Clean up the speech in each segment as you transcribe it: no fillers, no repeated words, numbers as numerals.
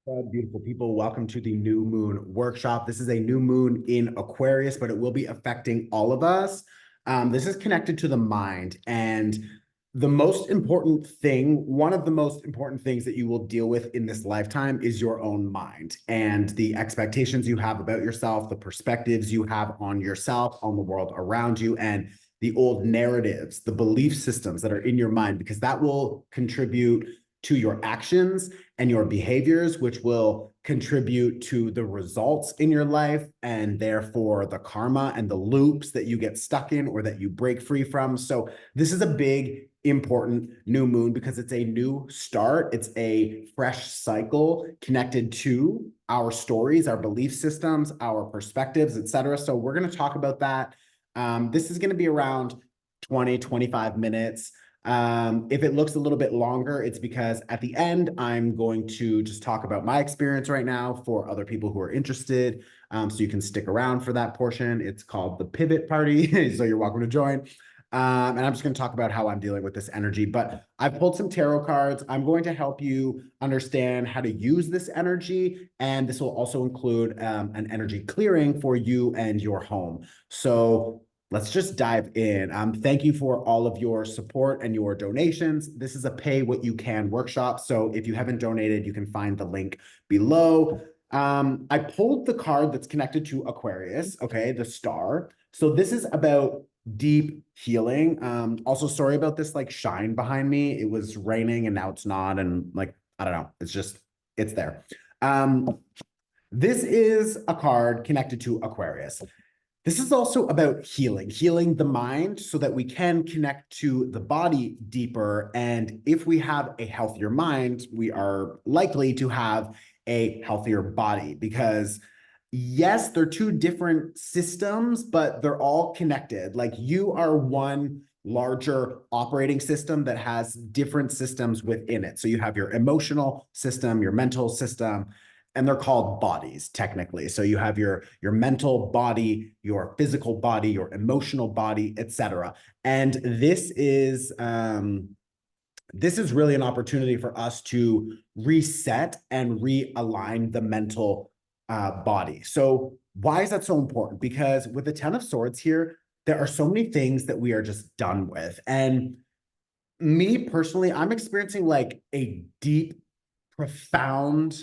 Beautiful people, welcome to the new moon workshop. This is a new moon in Aquarius, but it will be affecting all of us. This is connected to the mind, and the most important thing, one of the most important things that you will deal with in this lifetime is your own mind and the expectations you have about yourself, the perspectives you have on yourself, on the world around you, and the old narratives, the belief systems that are in your mind, because that will contribute to your actions and your behaviors, which will contribute to the results in your life and therefore the karma and the loops that you get stuck in or that you break free from. So this is a big, important new moon because it's a new start. It's a fresh cycle connected to our stories, our belief systems, our perspectives, etc. So we're going to talk about that. This is going to be around 20, 25 minutes. If it looks a little bit longer, it's because at the end, I'm going to just talk about my experience right now for other people who are interested. So you can stick around for that portion. It's called the pivot party. So you're welcome to join. And I'm just going to talk about how I'm dealing with this energy. But I've pulled some tarot cards. I'm going to help you understand how to use this energy. And this will also include an energy clearing for you and your home. So let's just dive in. Thank you for all of your support and your donations. This is a pay what you can workshop. So if you haven't donated, you can find the link below. I pulled the card that's connected to Aquarius, okay, the star. So this is about deep healing. Also, sorry about this like shine behind me. It was raining and now it's not. And like, I don't know, it's there. This is a card connected to Aquarius. This is also about healing the mind so that we can connect to the body deeper. And if we have a healthier mind, we are likely to have a healthier body because yes, they're two different systems, but they're all connected. Like you are one larger operating system that has different systems within it. So you have your emotional system, your mental system, and they're called bodies technically. So you have your mental body, your physical body, your emotional body, etc. And this is really an opportunity for us to reset and realign the mental body. So why is that so important? Because with the Ten of Swords here, there are so many things that we are just done with. And me personally, I'm experiencing like a deep, profound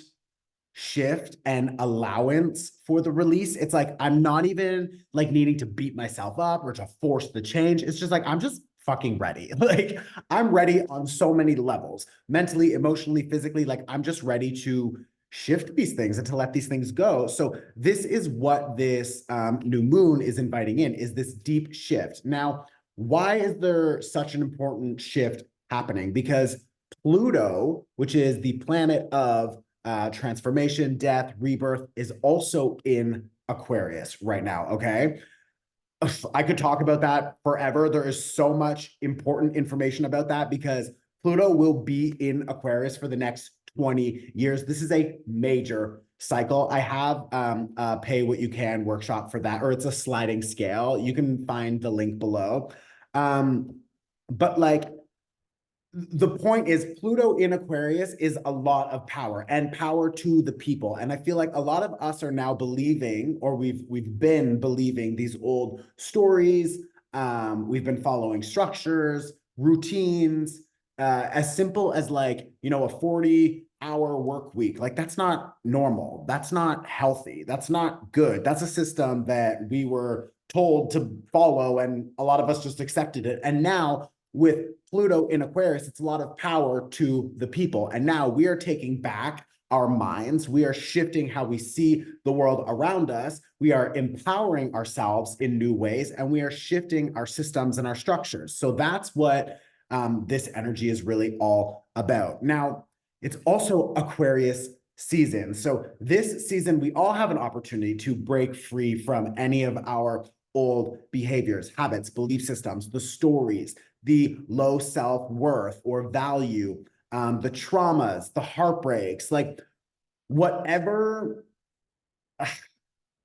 shift and allowance for the release. It's like I'm not even like needing to beat myself up or to force the change. It's just like I'm just fucking ready. Like I'm ready on so many levels, mentally, emotionally, physically. Like I'm just ready to shift these things and to let these things go. So this is what this new moon is inviting in, is this deep shift. Now, why is there such an important shift happening? Because Pluto, which is the planet of transformation, death, rebirth, is also in Aquarius right now. Okay. I could talk about that forever. There is so much important information about that because Pluto will be in Aquarius for the next 20 years. This is a major cycle. I have a pay what you can workshop for that, or it's a sliding scale. You can find the link below. But like the point is Pluto in Aquarius is a lot of power and power to the people. And I feel like a lot of us are now believing, or we've been believing these old stories. We've been following structures, routines, as simple as like, you know, a 40-hour work week. Like that's not normal. That's not healthy. That's not good. That's a system that we were told to follow and a lot of us just accepted it. And now with Pluto in Aquarius, it's a lot of power to the people. And now we are taking back our minds. We are shifting how we see the world around us. We are empowering ourselves in new ways, and we are shifting our systems and our structures. So that's what this energy is really all about. Now, it's also Aquarius season. So this season, we all have an opportunity to break free from any of our old behaviors, habits, belief systems, the stories, the low self-worth or value, the traumas, the heartbreaks, like whatever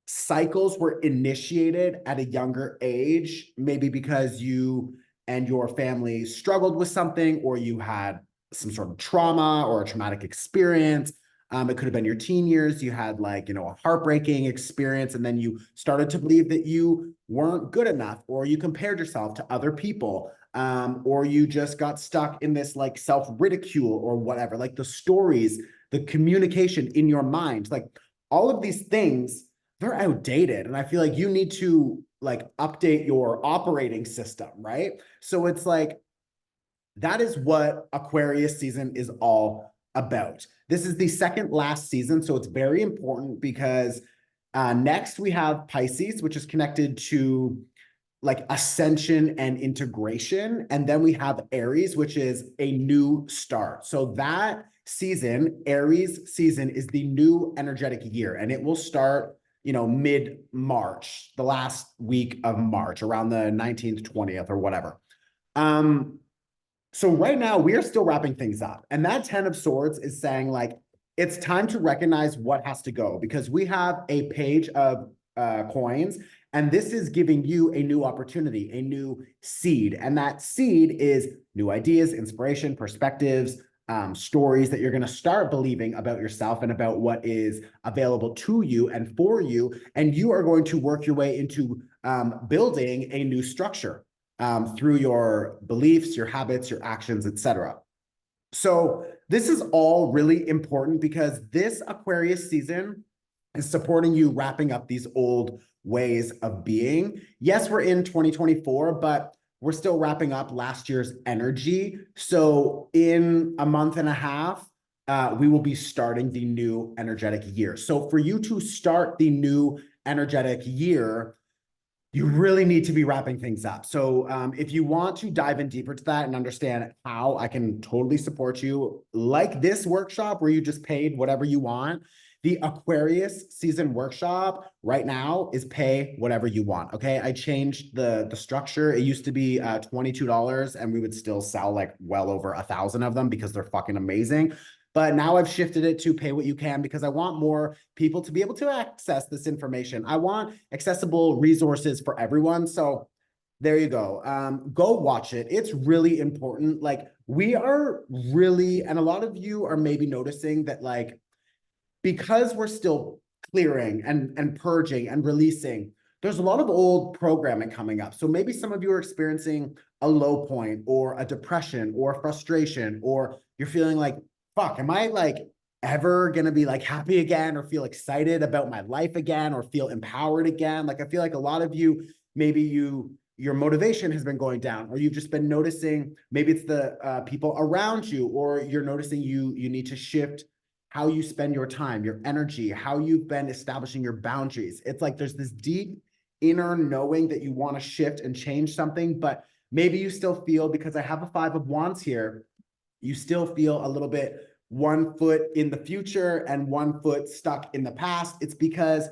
cycles were initiated at a younger age, maybe because you and your family struggled with something or you had some sort of trauma or a traumatic experience. It could have been your teen years. You had like, you know, a heartbreaking experience, and then you started to believe that you weren't good enough, or you compared yourself to other people, or you just got stuck in this like self-ridicule or whatever, like the stories, the communication in your mind, like all of these things, they're outdated. And I feel like you need to like update your operating system, right? So it's like, that is what Aquarius season is all about. This is the second last season, so it's very important because next we have Pisces, which is connected to like ascension and integration. And then we have Aries, which is a new start. So that season, Aries season, is the new energetic year, and it will start, you know, mid-March, the last week of March, around the 19th, 20th, or whatever. So right now we are still wrapping things up. And that 10 of Swords is saying like, it's time to recognize what has to go, because we have a page of coins, and this is giving you a new opportunity, a new seed. And that seed is new ideas, inspiration, perspectives, stories that you're going to start believing about yourself and about what is available to you and for you. And you are going to work your way into building a new structure through your beliefs, your habits, your actions, etc. So this is all really important because this Aquarius season is supporting you wrapping up these old ways of being. Yes, we're in 2024, but we're still wrapping up last year's energy. So in a month and a half, we will be starting the new energetic year. So for you to start the new energetic year, you really need to be wrapping things up. So if you want to dive in deeper to that and understand how, I can totally support you. Like this workshop where you just paid whatever you want, the Aquarius season workshop right now is pay whatever you want, okay? I changed the structure. It used to be $22, and we would still sell like well over 1,000 of them because they're fucking amazing. But now I've shifted it to pay what you can because I want more people to be able to access this information. I want accessible resources for everyone. So there you go. Go watch it. It's really important. Like we are really, and a lot of you are maybe noticing that like, because we're still clearing and purging and releasing, there's a lot of old programming coming up. So maybe some of you are experiencing a low point or a depression or frustration, or you're feeling like, fuck, am I like ever going to be like happy again, or feel excited about my life again, or feel empowered again? Like I feel like a lot of you, maybe your motivation has been going down, or you've just been noticing, maybe it's the people around you, or you're noticing you need to shift how you spend your time, your energy, how you've been establishing your boundaries. It's like there's this deep inner knowing that you want to shift and change something, but maybe you still feel, because I have a 5 of Wands here, you still feel a little bit 1 foot in the future and 1 foot stuck in the past. It's because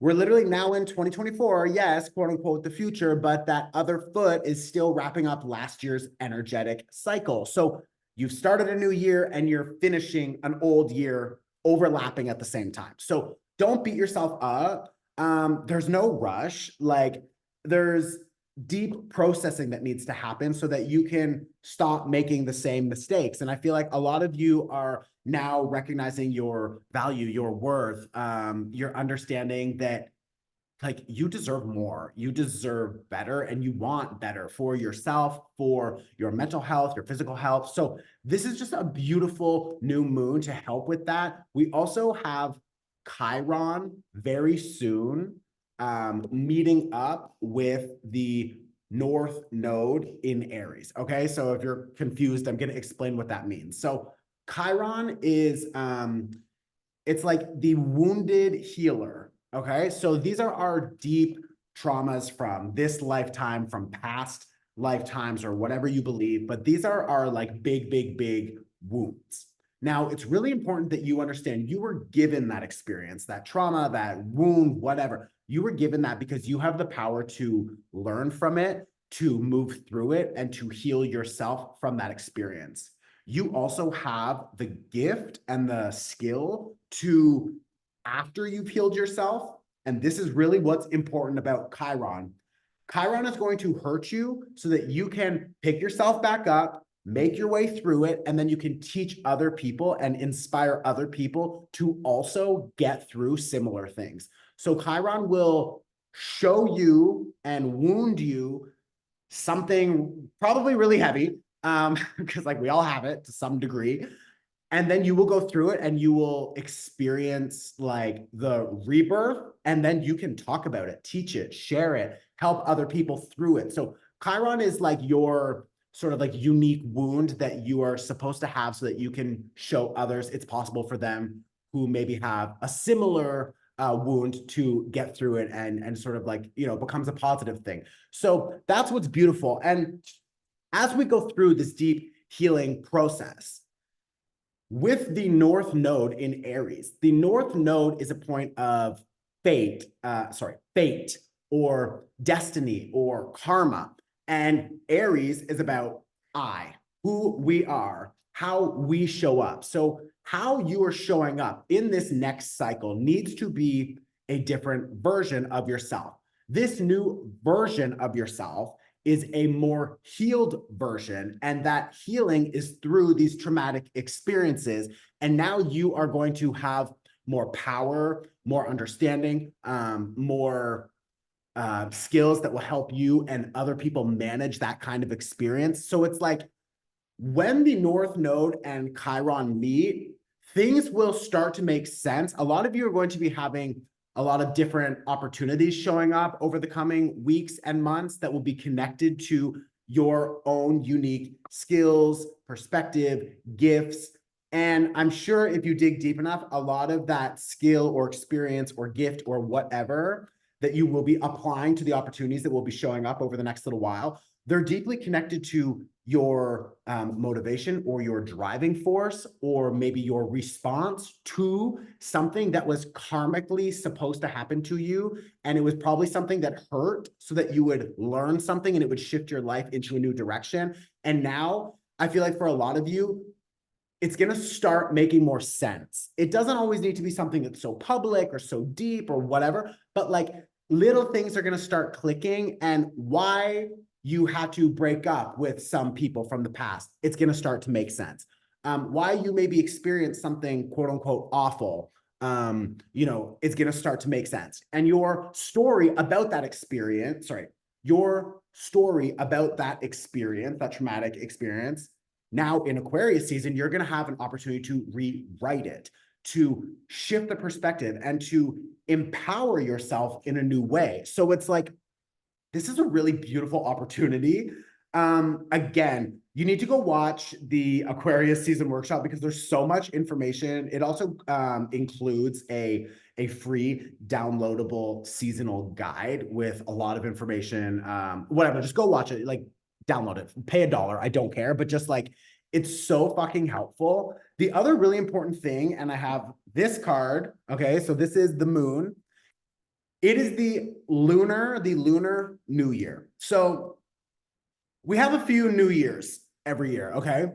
we're literally now in 2024, yes, quote unquote, the future, but that other foot is still wrapping up last year's energetic cycle. So you've started a new year and you're finishing an old year overlapping at the same time. So don't beat yourself up. There's no rush. Like there's deep processing that needs to happen so that you can stop making the same mistakes. And I feel like a lot of you are now recognizing your value, your worth, your understanding that like you deserve more, you deserve better, and you want better for yourself, for your mental health, your physical health. So this is just a beautiful new moon to help with that. We also have Chiron very soon meeting up with the North Node in Aries. Okay, so if you're confused, I'm going to explain what that means. So Chiron is it's like the wounded healer. Okay, so these are our deep traumas from this lifetime, from past lifetimes, or whatever you believe, but these are our like big wounds. Now, it's really important that you understand you were given that experience, that trauma, that wound, whatever. You were given that because you have the power to learn from it, to move through it, and to heal yourself from that experience. You also have the gift and the skill to, after you've healed yourself, and this is really what's important about Chiron. Chiron is going to hurt you so that you can pick yourself back up, make your way through it, and then you can teach other people and inspire other people to also get through similar things. So Chiron will show you and wound you something probably really heavy, because like we all have it to some degree. And then you will go through it and you will experience like the rebirth, and then you can talk about it, teach it, share it, help other people through it. So Chiron is like your sort of like unique wound that you are supposed to have so that you can show others it's possible for them who maybe have a similar wound to get through it, and sort of like, you know, becomes a positive thing. So that's what's beautiful. And as we go through this deep healing process, with the North Node in Aries, the North Node is a point of fate or destiny or karma. And Aries is about who we are, how we show up. So how you are showing up in this next cycle needs to be a different version of yourself. This new version of yourself is a more healed version, and that healing is through these traumatic experiences. And now you are going to have more power, more understanding, more skills that will help you and other people manage that kind of experience. So it's like when the North Node and Chiron meet, things will start to make sense. A lot of you are going to be having a lot of different opportunities showing up over the coming weeks and months that will be connected to your own unique skills, perspective, gifts. And I'm sure if you dig deep enough, a lot of that skill or experience or gift or whatever that you will be applying to the opportunities that will be showing up over the next little while, they're deeply connected to your motivation or your driving force, or maybe your response to something that was karmically supposed to happen to you. And it was probably something that hurt so that you would learn something and it would shift your life into a new direction. And now I feel like for a lot of you, it's going to start making more sense. It doesn't always need to be something that's so public or so deep or whatever, but like little things are going to start clicking, and why you had to break up with some people from the past, it's going to start to make sense. Why you maybe experienced something quote unquote awful, you know, it's going to start to make sense. And your story about that experience, that traumatic experience, now in Aquarius season, you're going to have an opportunity to rewrite it, to shift the perspective, and to empower yourself in a new way. So it's like, this is a really beautiful opportunity. Again, you need to go watch the Aquarius season workshop because there's so much information. It also includes a free downloadable seasonal guide with a lot of information. Whatever, just go watch it, like download it, pay $1, I don't care, but just like, it's so fucking helpful. The other really important thing, and I have this card, okay, so this is the moon. It is the lunar New Year. So we have a few New Years every year, okay?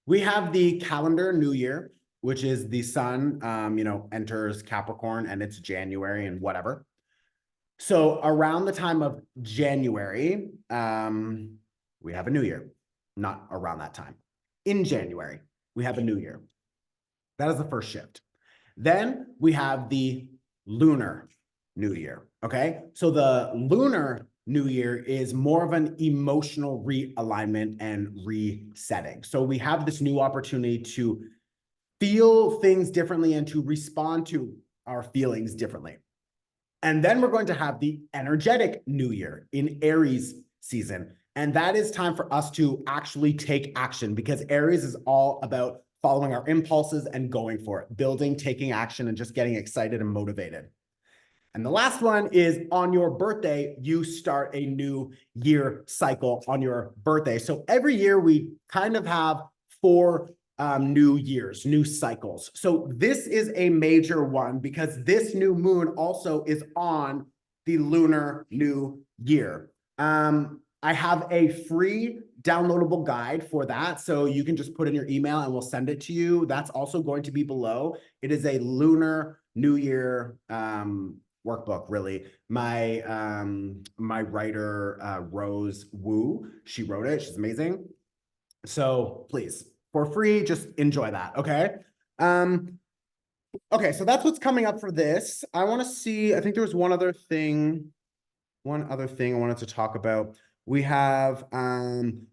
We have the calendar New Year, which is the sun, you know, enters Capricorn and it's January and whatever. So around the time of January, we have a new year. Not around that time. In January, we have a new year. That is the first shift. Then we have the lunar New Year, okay? So the lunar New Year is more of an emotional realignment and resetting. So we have this new opportunity to feel things differently and to respond to our feelings differently. And then we're going to have the energetic New Year in Aries season. And that is time for us to actually take action, because Aries is all about following our impulses and going for it, building, taking action, and just getting excited and motivated. And the last one is on your birthday, you start a new year cycle on your birthday. So every year we kind of have 4 new years, new cycles. So this is a major one because this new moon also is on the Lunar New Year. I have a free downloadable guide for that. So you can just put in your email and we'll send it to you. That's also going to be below. It is a Lunar New Year workbook, really. My my writer Rose Wu, she wrote it. She's amazing. So please, for free, just enjoy that, okay? Um, okay, so that's what's coming up for this. I want to see, I think there was one other thing I wanted to talk about. We have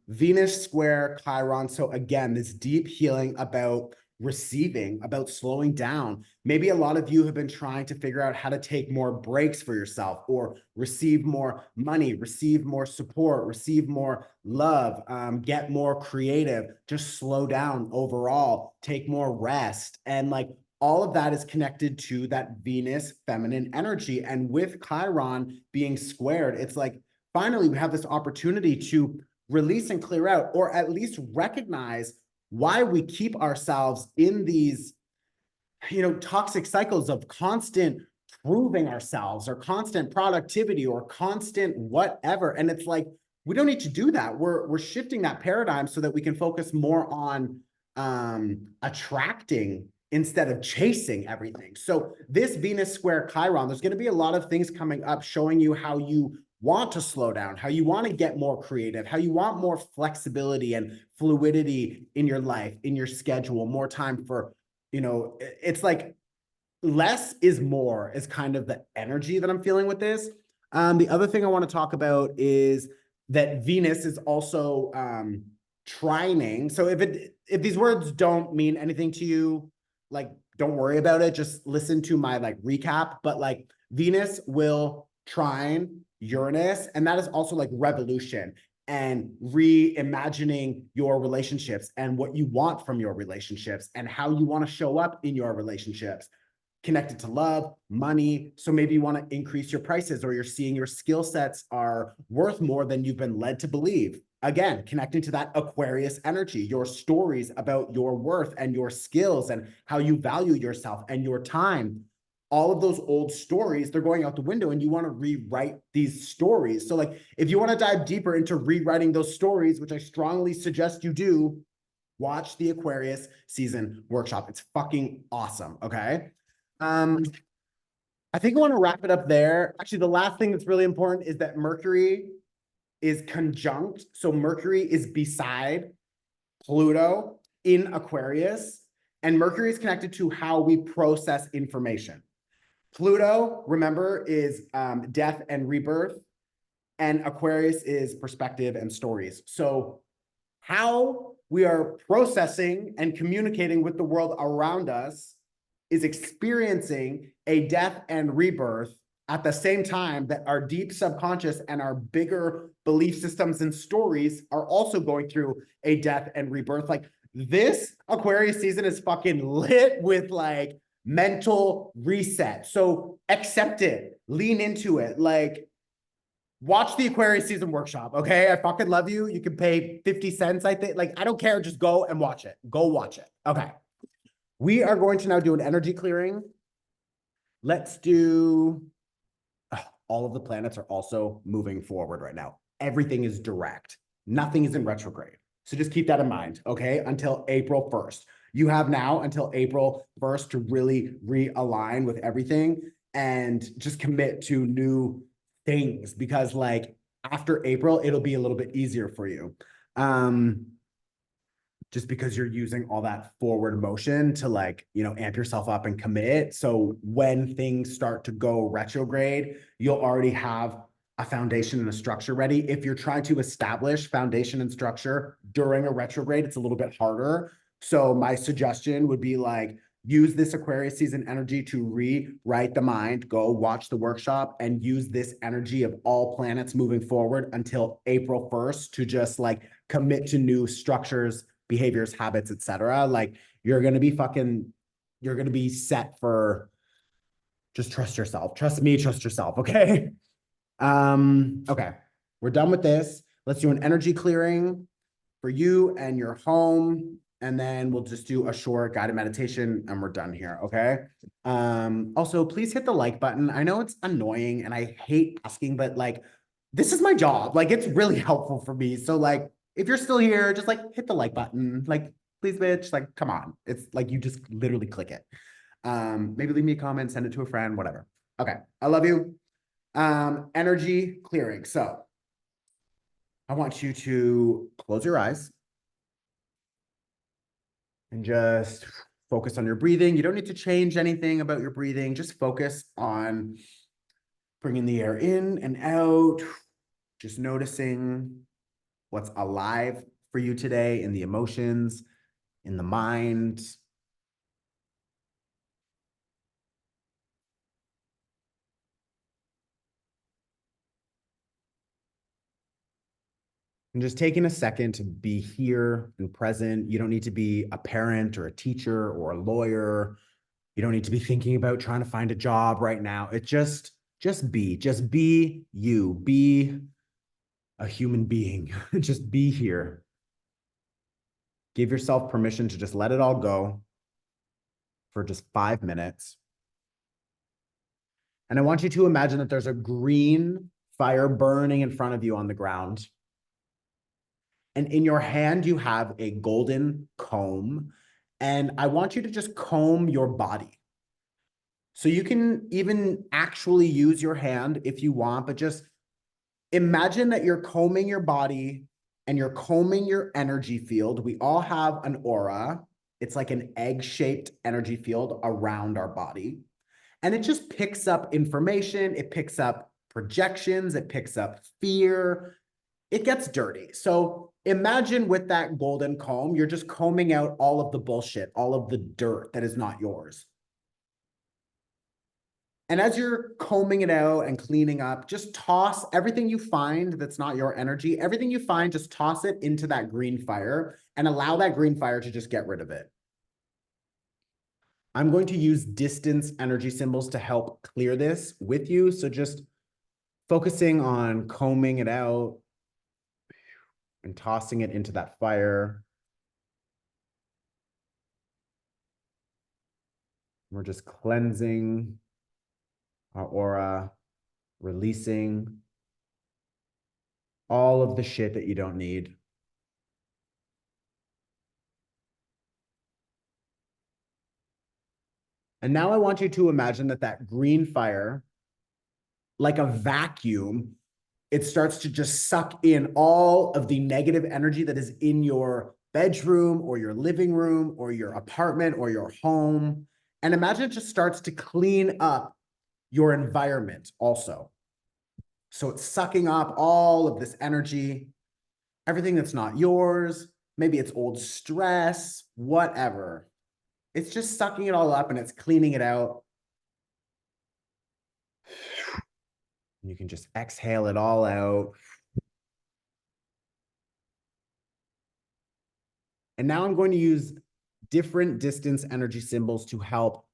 Venus square Chiron. So again, this deep healing about receiving, about slowing down. Maybe a lot of you have been trying to figure out how to take more breaks for yourself or receive more money, receive more support, receive more love, get more creative, just slow down overall, take more rest. And like all of that is connected to that Venus feminine energy. And with Chiron being squared, it's like finally we have this opportunity to release and clear out, or at least recognize why we keep ourselves in these, toxic cycles of constant proving ourselves or constant productivity or constant whatever. And it's like, we don't need to do that. We're shifting that paradigm so that we can focus more on attracting instead of chasing everything. So this Venus square Chiron, there's going to be a lot of things coming up showing you how you want to slow down, how you want to get more creative, how you want more flexibility and fluidity in your life, in your schedule, more time for, it's like less is more is kind of the energy that I'm feeling with this. The other thing I want to talk about is that Venus is also trining. So if these words don't mean anything to you, like don't worry about it. Just listen to my like recap. But like Venus will trine Uranus, and that is also like revolution and reimagining your relationships and what you want from your relationships and how you want to show up in your relationships connected to love, money. So maybe you want to increase your prices, or you're seeing your skill sets are worth more than you've been led to believe. Again, connecting to that Aquarius energy, your stories about your worth and your skills and how you value yourself and your time. All of those old stories, they're going out the window, and you want to rewrite these stories. So like, if you want to dive deeper into rewriting those stories, which I strongly suggest you do, watch the Aquarius season workshop. It's fucking awesome. Okay. Um, I think I want to wrap it up there. Actually, the last thing that's really important is that Mercury is conjunct. So Mercury is beside Pluto in Aquarius, and Mercury is connected to how we process information. Pluto, remember, is death and rebirth, and Aquarius is perspective and stories. So how we are processing and communicating with the world around us is experiencing a death and rebirth at the same time that our deep subconscious and our bigger belief systems and stories are also going through a death and rebirth. Like this Aquarius season is fucking lit with like mental reset. So accept it, lean into it. Like watch the Aquarius season workshop. Okay. I fucking love you. You can pay 50 cents. I think like, I don't care. Just go and watch it. Go watch it. Okay. We are going to now do an energy clearing. Let's do, all of the planets are also moving forward right now. Everything is direct. Nothing is in retrograde. So just keep that in mind, okay? Until April 1st. You have now until April 1st to really realign with everything and just commit to new things, because like after April, it'll be a little bit easier for you. Just because you're using all that forward motion to like, amp yourself up and commit. So when things start to go retrograde, you'll already have a foundation and a structure ready. If you're trying to establish foundation and structure during a retrograde, it's a little bit harder. So my suggestion would be like, use this Aquarius season energy to rewrite the mind, go watch the workshop, and use this energy of all planets moving forward until April 1st to just like commit to new structures, behaviors, habits, etc. Like you're going to be set for, just trust yourself. Trust me, trust yourself. Okay. Okay. We're done with this. Let's do an energy clearing for you and your home. And then we'll just do a short guided meditation and we're done here. Okay. Also please hit the like button. I know it's annoying and I hate asking, but like, this is my job. Like it's really helpful for me. So like, if you're still here, just like hit the like button. Like, please, bitch, like, come on. It's like, you just literally click it. Maybe leave me a comment, send it to a friend, whatever. Okay. I love you. Energy clearing. So I want you to close your eyes And just focus on your breathing. You don't need to change anything about your breathing. Just focus on bringing the air in and out, just noticing what's alive for you today in the emotions, in the mind. And just taking a second to be here and present. You don't need to be a parent or a teacher or a lawyer. You don't need to be thinking about trying to find a job right now. It just be you, be a human being. Just be here. Give yourself permission to just let it all go for just 5 minutes. And I want you to imagine that there's a green fire burning in front of you on the ground. And in your hand, you have a golden comb. And I want you to just comb your body. So you can even actually use your hand if you want, but just imagine that you're combing your body and you're combing your energy field. We all have an aura. It's like an egg-shaped energy field around our body. And it just picks up information. It picks up projections. It picks up fear. It gets dirty. So imagine with that golden comb, you're just combing out all of the bullshit, all of the dirt that is not yours. And as you're combing it out and cleaning up, just toss everything you find that's not your energy, everything you find, just toss it into that green fire and allow that green fire to just get rid of it. I'm going to use distance energy symbols to help clear this with you. So just focusing on combing it out and tossing it into that fire. We're just cleansing our aura, releasing all of the shit that you don't need. And now I want you to imagine that that green fire, like a vacuum, it starts to just suck in all of the negative energy that is in your bedroom or your living room or your apartment or your home. And imagine it just starts to clean up your environment also. So it's sucking up all of this energy, everything that's not yours. Maybe it's old stress, whatever. It's just sucking it all up and it's cleaning it out. You can just exhale it all out. And now I'm going to use different distance energy symbols to help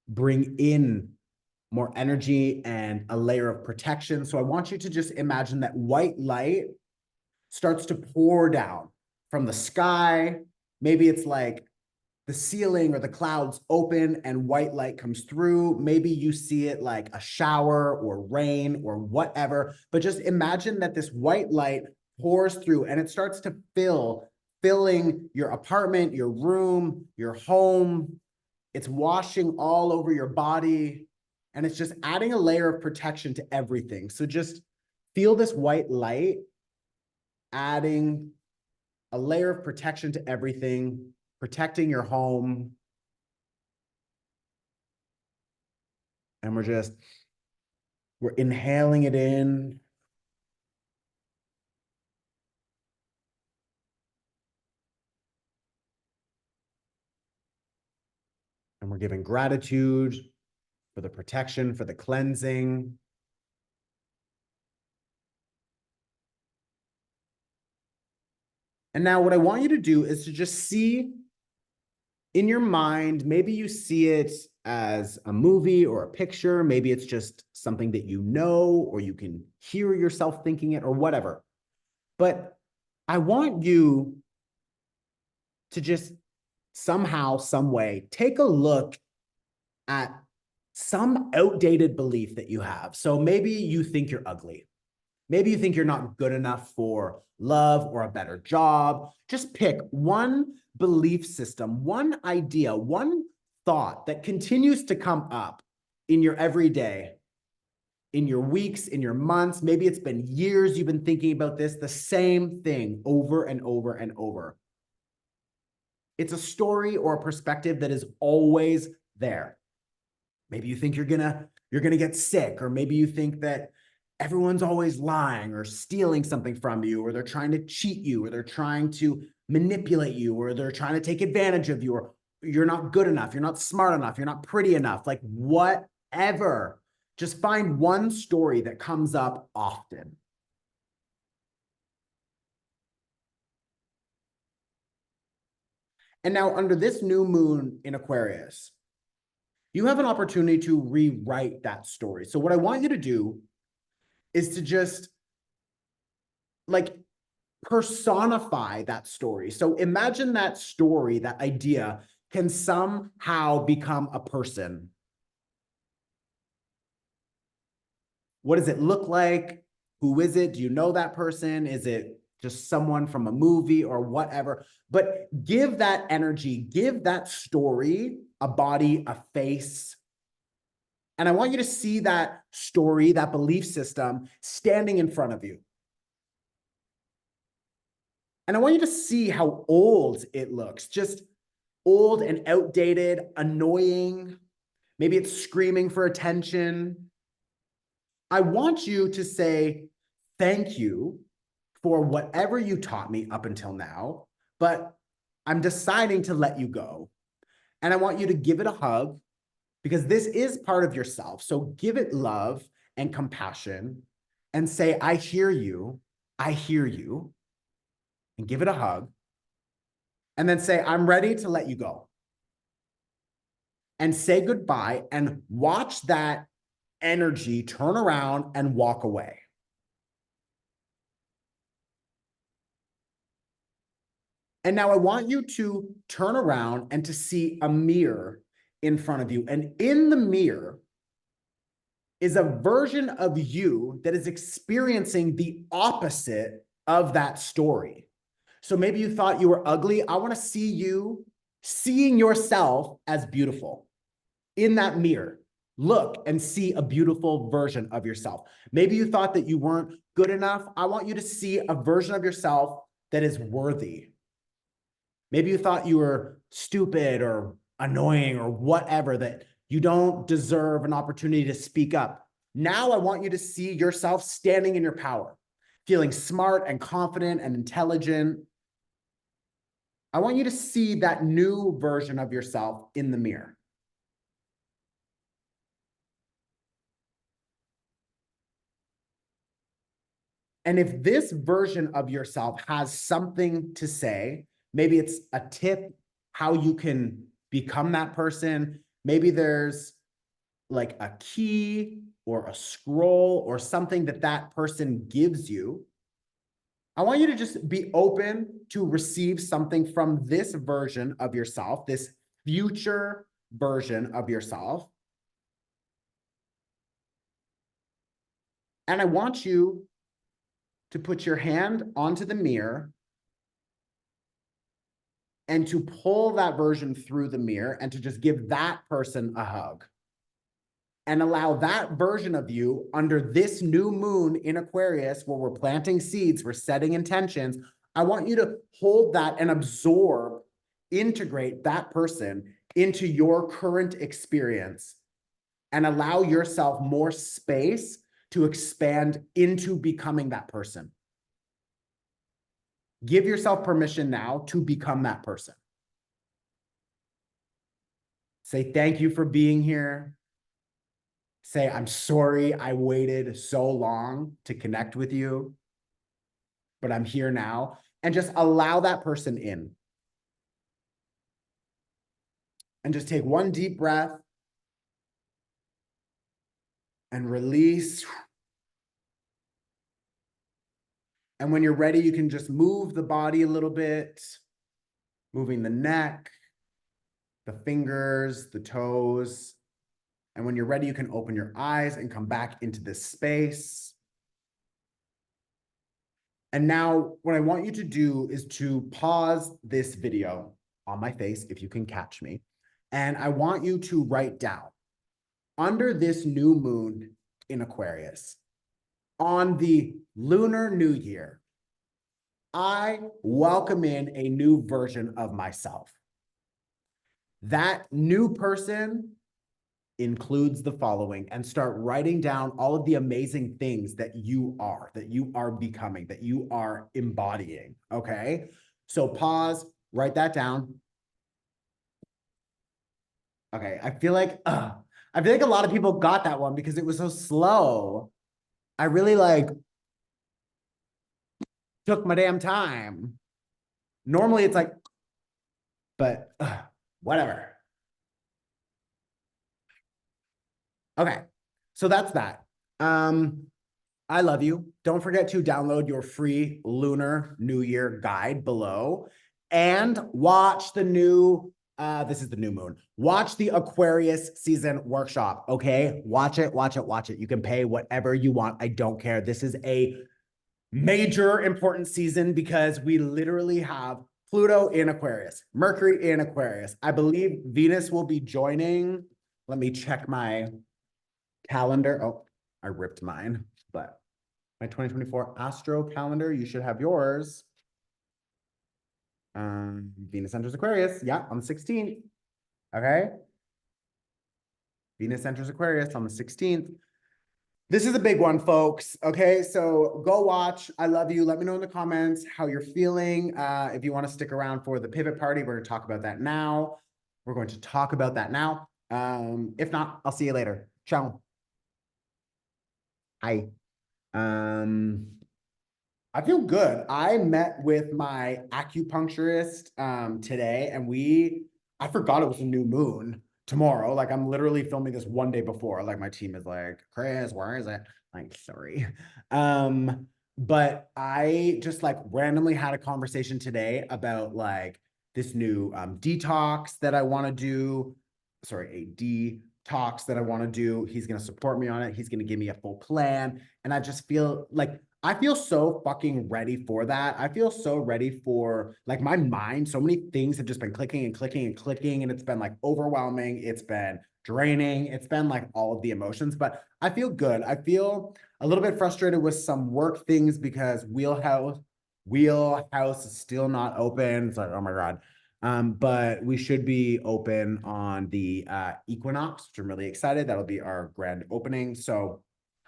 bring in more energy and a layer of protection. So I want you to just imagine that white light starts to pour down from the sky. Maybe it's like the ceiling or the clouds open and white light comes through. Maybe you see it like a shower or rain or whatever, but just imagine that this white light pours through and it starts to filling your apartment, your room, your home. It's washing all over your body and it's just adding a layer of protection to everything. So just feel this white light adding a layer of protection to everything, protecting your home. And we're inhaling it in. And we're giving gratitude for the protection, for the cleansing. And now what I want you to do is to just see in your mind, maybe you see it as a movie or a picture, maybe it's just something that you know, or you can hear yourself thinking it or whatever. But I want you to just somehow, some way, take a look at some outdated belief that you have. So maybe you think you're ugly. Maybe you think you're not good enough for love or a better job. Just pick one belief system, one idea, one thought that continues to come up in your everyday, in your weeks, in your months. Maybe it's been years you've been thinking about this, the same thing over and over and over. It's a story or a perspective that is always there. Maybe you think you're gonna get sick, or maybe you think that everyone's always lying or stealing something from you, or they're trying to cheat you, or they're trying to manipulate you, or they're trying to take advantage of you, or you're not good enough, you're not smart enough, you're not pretty enough, like whatever. Just find one story that comes up often. And now, under this new moon in Aquarius, you have an opportunity to rewrite that story. So what I want you to do is to just like personify that story. So imagine that story, that idea can somehow become a person. What does it look like? Who is it? Do you know that person? Is it just someone from a movie or whatever? But give that energy, give that story a body, a face. And I want you to see that story, that belief system standing in front of you. And I want you to see how old it looks, just old and outdated, annoying. Maybe it's screaming for attention. I want you to say, thank you for whatever you taught me up until now, but I'm deciding to let you go. And I want you to give it a hug, because this is part of yourself. So give it love and compassion and say, I hear you, and give it a hug. And then say, I'm ready to let you go. And say goodbye and watch that energy turn around and walk away. And now I want you to turn around and to see a mirror in front of you. And in the mirror is a version of you that is experiencing the opposite of that story. So maybe you thought you were ugly. I want to see you seeing yourself as beautiful in that mirror. Look and see a beautiful version of yourself. Maybe you thought that you weren't good enough. I want you to see a version of yourself that is worthy. Maybe you thought you were stupid or annoying or whatever, that you don't deserve an opportunity to speak up. Now I want you to see yourself standing in your power, feeling smart and confident and intelligent. I want you to see that new version of yourself in the mirror. And if this version of yourself has something to say, maybe it's a tip how you can become that person. Maybe there's like a key or a scroll or something that that person gives you. I want you to just be open to receive something from this version of yourself, this future version of yourself. And I want you to put your hand onto the mirror and to pull that version through the mirror and to just give that person a hug. And allow that version of you under this new moon in Aquarius, where we're planting seeds, we're setting intentions. I want you to hold that and absorb, integrate that person into your current experience and allow yourself more space to expand into becoming that person. Give yourself permission now to become that person. Say, thank you for being here. Say, I'm sorry I waited so long to connect with you, but I'm here now. And just allow that person in. And just take one deep breath and release. And when you're ready, you can just move the body a little bit, moving the neck, the fingers, the toes. And when you're ready, you can open your eyes and come back into this space. And now what I want you to do is to pause this video on my face, if you can catch me. And I want you to write down, under this new moon in Aquarius, on the Lunar New Year, I welcome in a new version of myself. That new person includes the following, and start writing down all of the amazing things that you are becoming, that you are embodying. Okay. So pause, write that down. Okay. I feel like a lot of people got that one because it was so slow. I really like took my damn time. Normally it's like, but whatever. Okay. So that's that. Um, I love you. Don't forget to download your free Lunar New Year guide below and watch the new, this is the new moon. Watch the Aquarius season workshop, okay? Watch it, watch it, watch it. You can pay whatever you want. I don't care. This is a major important season because we literally have Pluto in Aquarius, Mercury in Aquarius. I believe Venus will be joining. Let me check my calendar. Oh, I ripped mine, but my 2024 astro calendar, you should have yours. Venus enters Aquarius, yeah, on the 16th. Okay. Venus enters Aquarius on the 16th. This is a big one, folks. Okay, so go watch. I love you. Let me know in the comments how you're feeling. If you want to stick around for the pivot party, we're going to talk about that now. We're going to talk about that now. If not, I'll see you later. Ciao. Hi. I feel good. I met with my acupuncturist today, and I forgot it was a new moon tomorrow. Like, I'm literally filming this one day before. Like, my team is like, Chris, where is it? Like, sorry. But I just like randomly had a conversation today about like this new detox that I want to do. Sorry, a detox that I want to do. He's going to support me on it. He's going to give me a full plan. And I just feel like I feel so fucking ready for that. I feel so ready for like my mind. So many things have just been clicking and clicking and clicking, and it's been like overwhelming. It's been draining. It's been like all of the emotions, but I feel good. I feel a little bit frustrated with some work things because wheelhouse is still not open. It's like, oh my God. But we should be open on the equinox, which I'm really excited. That'll be our grand opening. So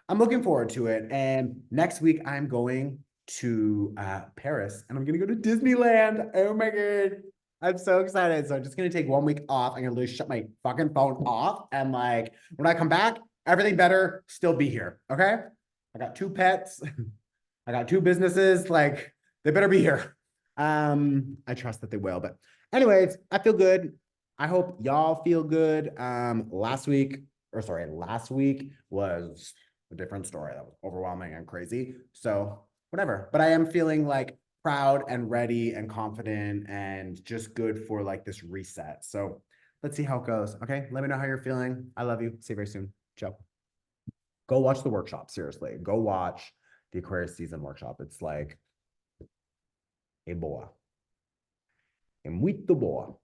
I'm looking forward to it. And next week, I'm going to Paris and I'm going to go to Disneyland. Oh my God. I'm so excited. So I'm just going to take 1 week off. I'm going to literally shut my fucking phone off. And like, when I come back, everything better still be here. Okay. I got 2 pets. I got 2 businesses. Like, they better be here. I trust that they will. But anyways, I feel good. I hope y'all feel good. Last week was a different story. That was overwhelming and crazy. So whatever. But I am feeling like proud and ready and confident and just good for like this reset. So let's see how it goes. Okay. Let me know how you're feeling. I love you. See you very soon. Ciao. Go watch the workshop. Seriously. Go watch the Aquarius season workshop. It's like a boa. É muito boa.